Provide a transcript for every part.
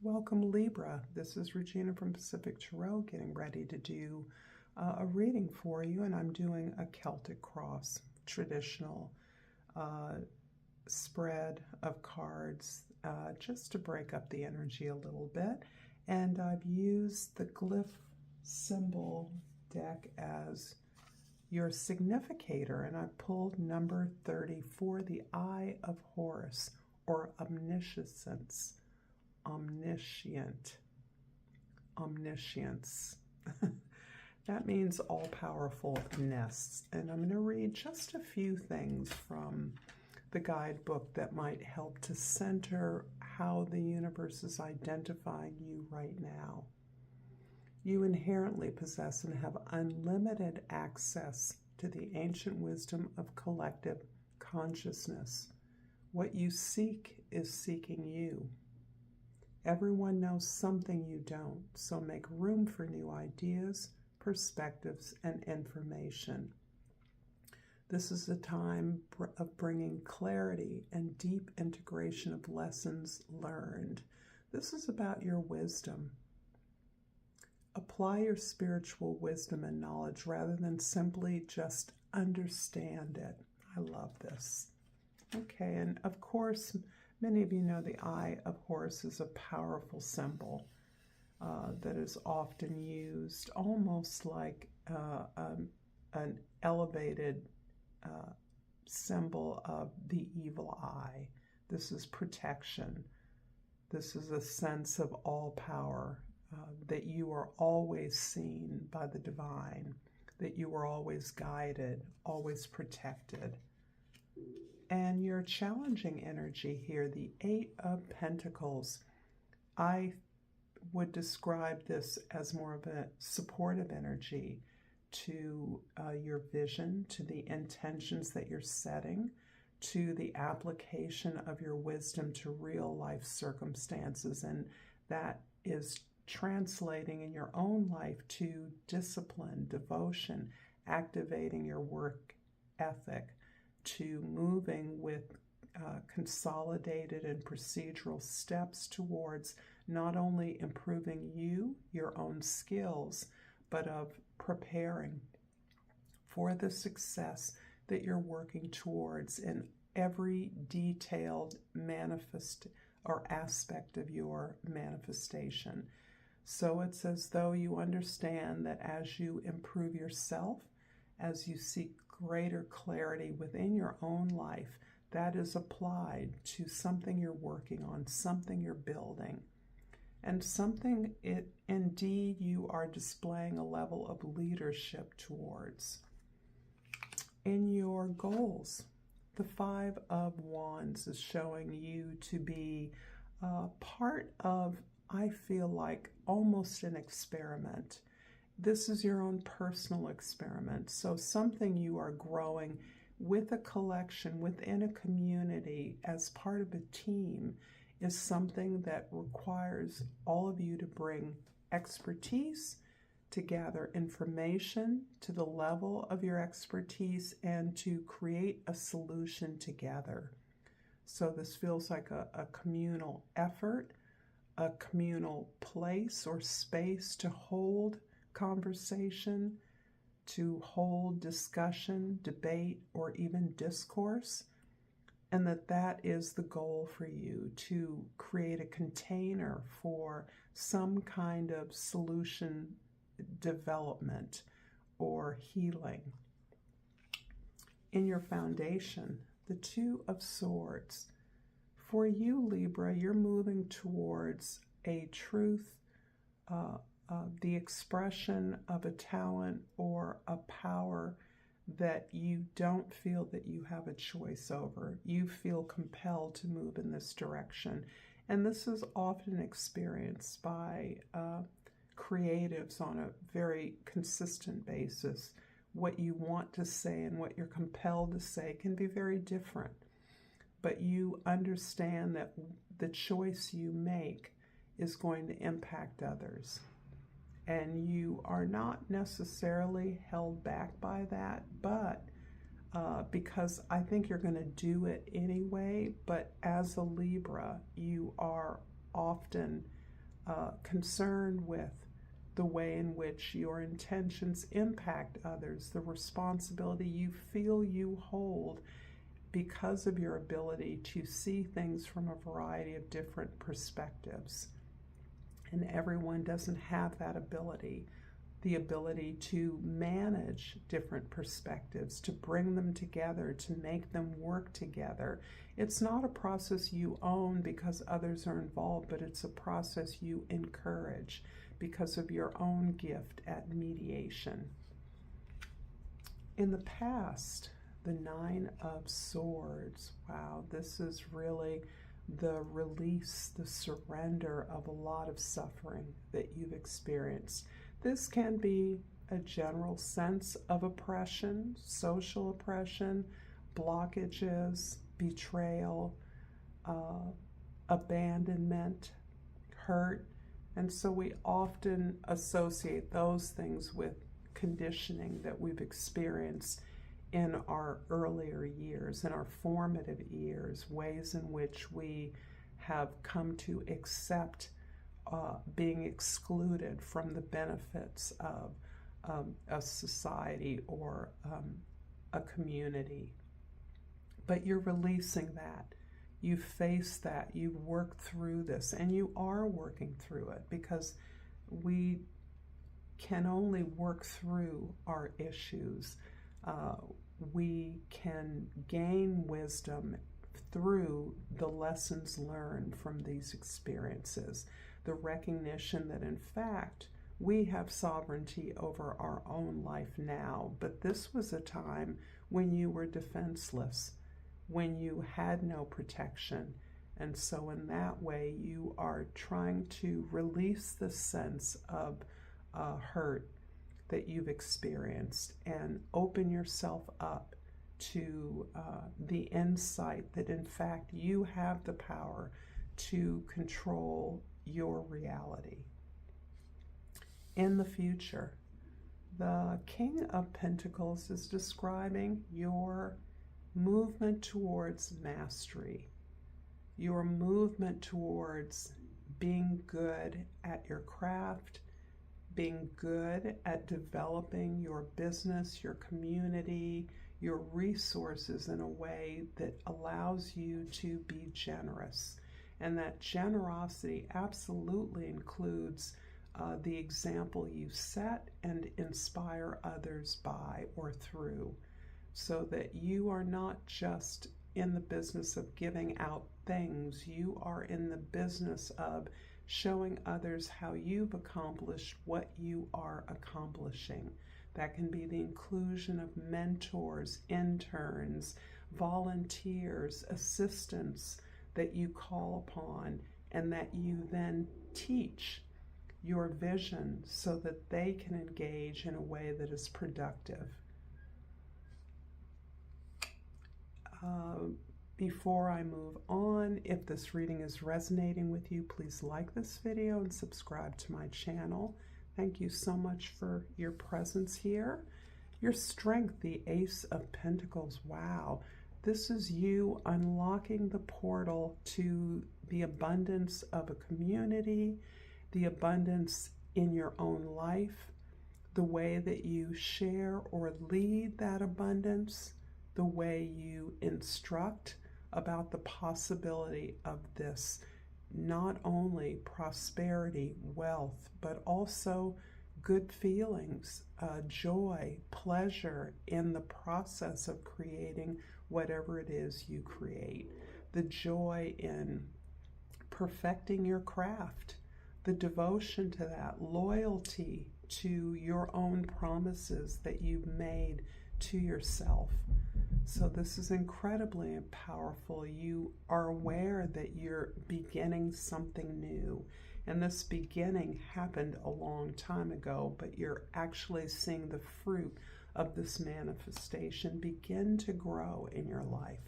Welcome, Libra. This is Regina from Pacific Tarot getting ready to do a reading for you, and I'm doing a Celtic cross, traditional spread of cards just to break up the energy a little bit. And I've used the glyph symbol deck as your significator, and I pulled number 34, the Eye of Horus, or omniscience. Omniscience. That means all-powerfulness. And I'm going to read just a few things from the guidebook that might help to center how the universe is identifying you right now. You inherently possess and have unlimited access to the ancient wisdom of collective consciousness. What you seek is seeking you. Everyone knows something you don't, so make room for new ideas, perspectives, and information. This is a time of bringing clarity and deep integration of lessons learned. This is about your wisdom. Apply your spiritual wisdom and knowledge rather than simply just understand it. I love this. Okay, and of course, many of you know the Eye of Horus is a powerful symbol that is often used almost like an elevated symbol of the evil eye. This is protection. This is a sense of all power, that you are always seen by the divine, that you are always guided, always protected. And your challenging energy here, the Eight of Pentacles, I would describe this as more of a supportive energy to your vision, to the intentions that you're setting, to the application of your wisdom to real life circumstances. And that is translating in your own life to discipline, devotion, activating your work ethic, to moving with consolidated and procedural steps towards not only improving you, your own skills, but of preparing for the success that you're working towards in every detailed manifest or aspect of your manifestation. So it's as though you understand that as you improve yourself, as you seek greater clarity within your own life, that is applied to something you're working on, something you're building, and something indeed you are displaying a level of leadership towards. In your goals, the Five of Wands is showing you to be part of, I feel like, almost an experiment. This is your own personal experiment. So something you are growing with a collection, within a community, as part of a team, is something that requires all of you to bring expertise, to gather information to the level of your expertise, and to create a solution together. So this feels like a communal effort, a communal place or space to hold conversation, to hold discussion, debate, or even discourse, and that is the goal for you, to create a container for some kind of solution development or healing. In your foundation, the Two of Swords. For you, Libra, you're moving towards a truth, the expression of a talent or a power that you don't feel that you have a choice over. You feel compelled to move in this direction. And this is often experienced by creatives on a very consistent basis. What you want to say and what you're compelled to say can be very different. But you understand that the choice you make is going to impact others. And you are not necessarily held back by that, but because I think you're going to do it anyway. But as a Libra, you are often concerned with the way in which your intentions impact others, the responsibility you feel you hold because of your ability to see things from a variety of different perspectives. And everyone doesn't have that ability. The ability to manage different perspectives, to bring them together, to make them work together. It's not a process you own because others are involved, but it's a process you encourage because of your own gift at mediation. In the past, the Nine of Swords, wow, this is really the release, the surrender of a lot of suffering that you've experienced. This can be a general sense of oppression, social oppression, blockages, betrayal, abandonment, hurt. And so we often associate those things with conditioning that we've experienced in our earlier years, in our formative years, ways in which we have come to accept being excluded from the benefits of a society or a community. But you're releasing that. You face that. You've worked through this, and you are working through it, because we can only work through our issues. We can gain wisdom through the lessons learned from these experiences, the recognition that in fact we have sovereignty over our own life now, but this was a time when you were defenseless, when you had no protection, and so in that way you are trying to release the sense of hurt that you've experienced and open yourself up to the insight that in fact you have the power to control your reality. In the future, the King of Pentacles is describing your movement towards mastery, your movement towards being good at your craft, being good at developing your business, your community, your resources in a way that allows you to be generous. And that generosity absolutely includes the example you set and inspire others by or through, so that you are not just in the business of giving out things, you are in the business of showing others how you've accomplished what you are accomplishing. That can be the inclusion of mentors, interns, volunteers, assistants that you call upon, and that you then teach your vision so that they can engage in a way that is productive. Before I move on, if this reading is resonating with you, please like this video and subscribe to my channel. Thank you so much for your presence here. Your strength, the Ace of Pentacles. Wow. This is you unlocking the portal to the abundance of a community, the abundance in your own life, the way that you share or lead that abundance, the way you instruct about the possibility of this, not only prosperity, wealth, but also good feelings, joy, pleasure in the process of creating whatever it is you create, the joy in perfecting your craft, the devotion to that, loyalty to your own promises that you've made to yourself. So this is incredibly powerful. You are aware that you're beginning something new. And this beginning happened a long time ago, but you're actually seeing the fruit of this manifestation begin to grow in your life.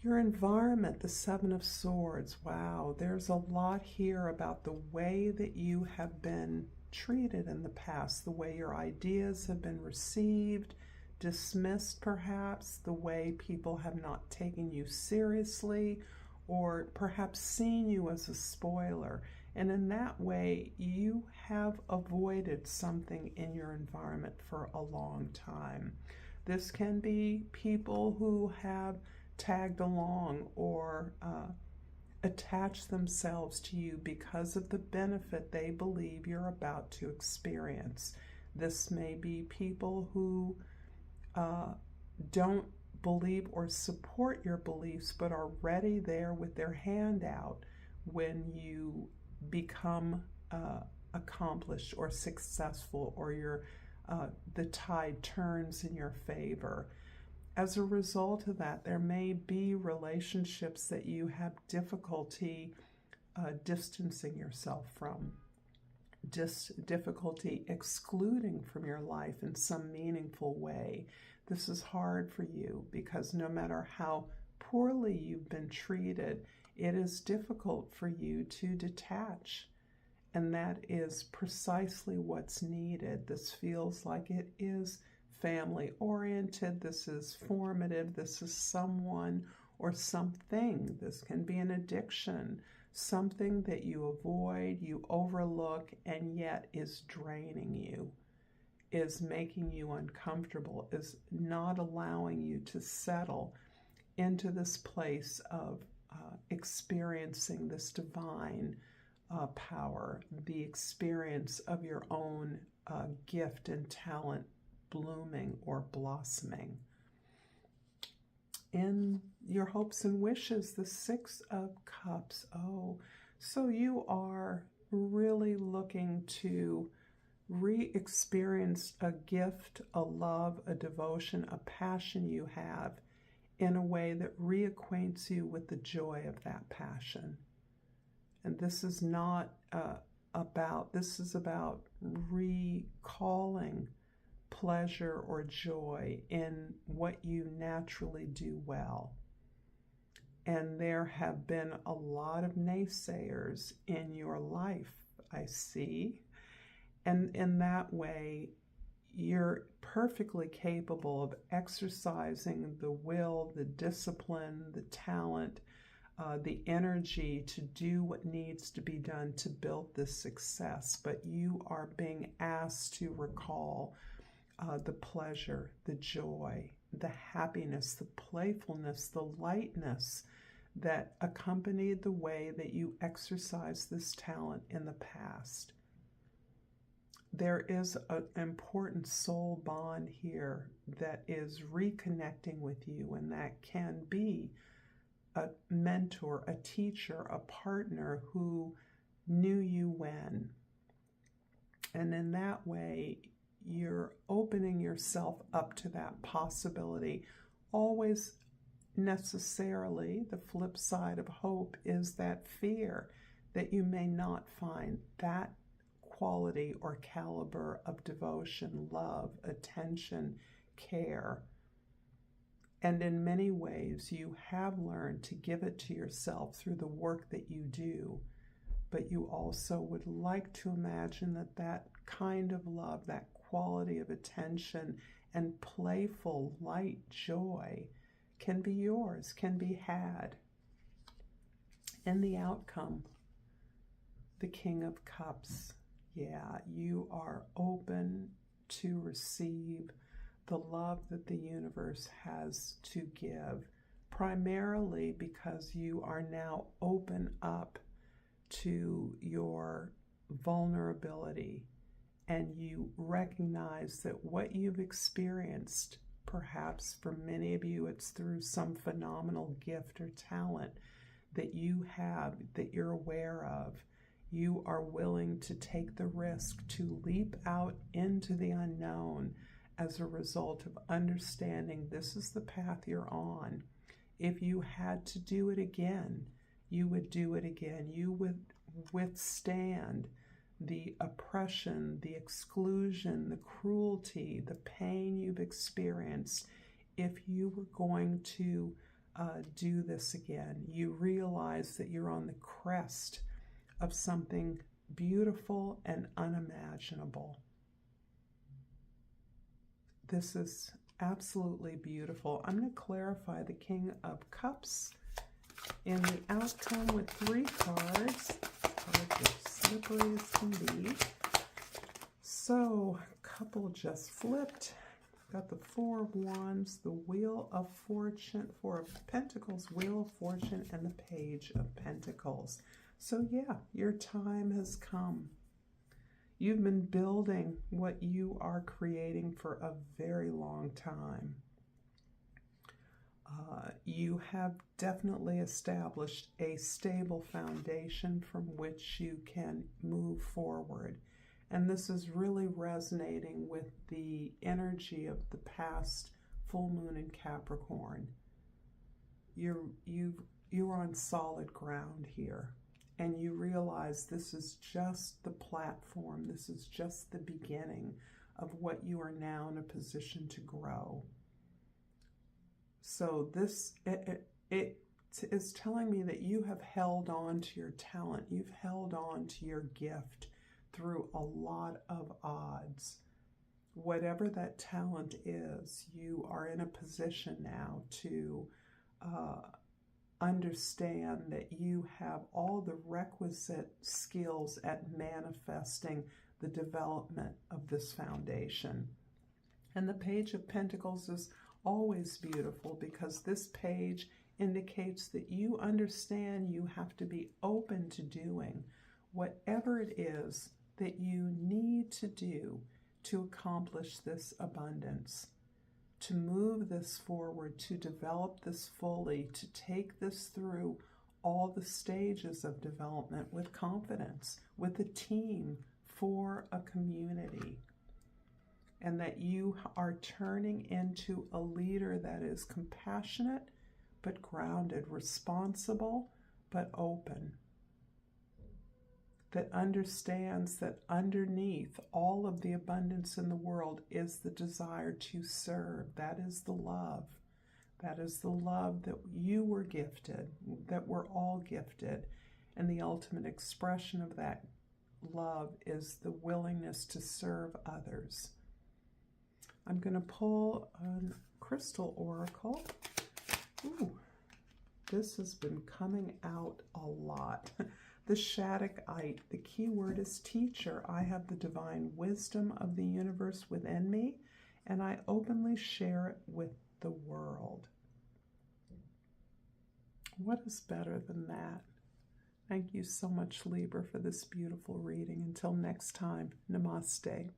Your environment, the Seven of Swords. Wow, there's a lot here about the way that you have been treated in the past, the way your ideas have been received, dismissed perhaps, the way people have not taken you seriously, or perhaps seen you as a spoiler. And in that way, you have avoided something in your environment for a long time. This can be people who have tagged along or attached themselves to you because of the benefit they believe you're about to experience. This may be people who don't believe or support your beliefs, but are ready there with their hand out when you become accomplished or successful, or the tide turns in your favor. As a result of that, there may be relationships that you have difficulty distancing yourself from, difficulty excluding from your life in some meaningful way. This is hard for you because no matter how poorly you've been treated, it is difficult for you to detach. And that is precisely what's needed. This feels like it is family-oriented. This is formative. This is someone or something. This can be an addiction, something that you avoid, you overlook, and yet is draining you, is making you uncomfortable, is not allowing you to settle into this place of experiencing this divine power, the experience of your own gift and talent blooming or blossoming. In your hopes and wishes, the Six of Cups. Oh, so you are really looking to re-experience a gift, a love, a devotion, a passion you have in a way that reacquaints you with the joy of that passion. And this is not this is about recalling pleasure or joy in what you naturally do well. And there have been a lot of naysayers in your life, I see. And in that way, you're perfectly capable of exercising the will, the discipline, the talent, the energy to do what needs to be done to build this success. But you are being asked to recall the pleasure, the joy, the happiness, the playfulness, the lightness that accompanied the way that you exercised this talent in the past. There is an important soul bond here that is reconnecting with you, and that can be a mentor, a teacher, a partner who knew you when. And in that way, you're opening yourself up to that possibility. Always necessarily, the flip side of hope is that fear that you may not find that quality or caliber of devotion, love, attention, care. And in many ways, you have learned to give it to yourself through the work that you do. But you also would like to imagine that that kind of love, that quality of attention and playful, light joy can be yours, can be had. And the outcome, the King of Cups. Yeah, you are open to receive the love that the universe has to give, primarily because you are now open up to your vulnerability, and you recognize that what you've experienced, perhaps for many of you it's through some phenomenal gift or talent that you have, that you're aware of, you are willing to take the risk to leap out into the unknown as a result of understanding this is the path you're on. If you had to do it again, you would do it again. You would withstand the oppression, the exclusion, the cruelty, the pain you've experienced if you were going to do this again. You realize that you're on the crest of something beautiful and unimaginable. This is absolutely beautiful. I'm going to clarify the King of Cups And the outcome with 3 cards. Cards are slippery as can be. So, a couple just flipped. Got the 4 of Wands, the Wheel of Fortune, 4 of Pentacles, Wheel of Fortune, and the Page of Pentacles. So yeah, your time has come. You've been building what you are creating for a very long time. You have definitely established a stable foundation from which you can move forward. And this is really resonating with the energy of the past full moon in Capricorn. You're on solid ground here. And you realize this is just the platform. This is just the beginning of what you are now in a position to grow. So this, it is telling me that you have held on to your talent. You've held on to your gift through a lot of odds. Whatever that talent is, you are in a position now to understand that you have all the requisite skills at manifesting the development of this foundation. And the Page of Pentacles is always beautiful because this page indicates that you understand you have to be open to doing whatever it is that you need to do to accomplish this abundance, to move this forward, to develop this fully, to take this through all the stages of development with confidence, with a team, for a community. And that you are turning into a leader that is compassionate but grounded, responsible but open, that understands that underneath all of the abundance in the world is the desire to serve. That is the love. That is the love that you were gifted, that we're all gifted. And the ultimate expression of that love is the willingness to serve others. I'm going to pull a crystal oracle. Ooh, this has been coming out a lot. The Shaddachite, the key word is teacher. I have the divine wisdom of the universe within me, and I openly share it with the world. What is better than that? Thank you so much, Libra, for this beautiful reading. Until next time, namaste.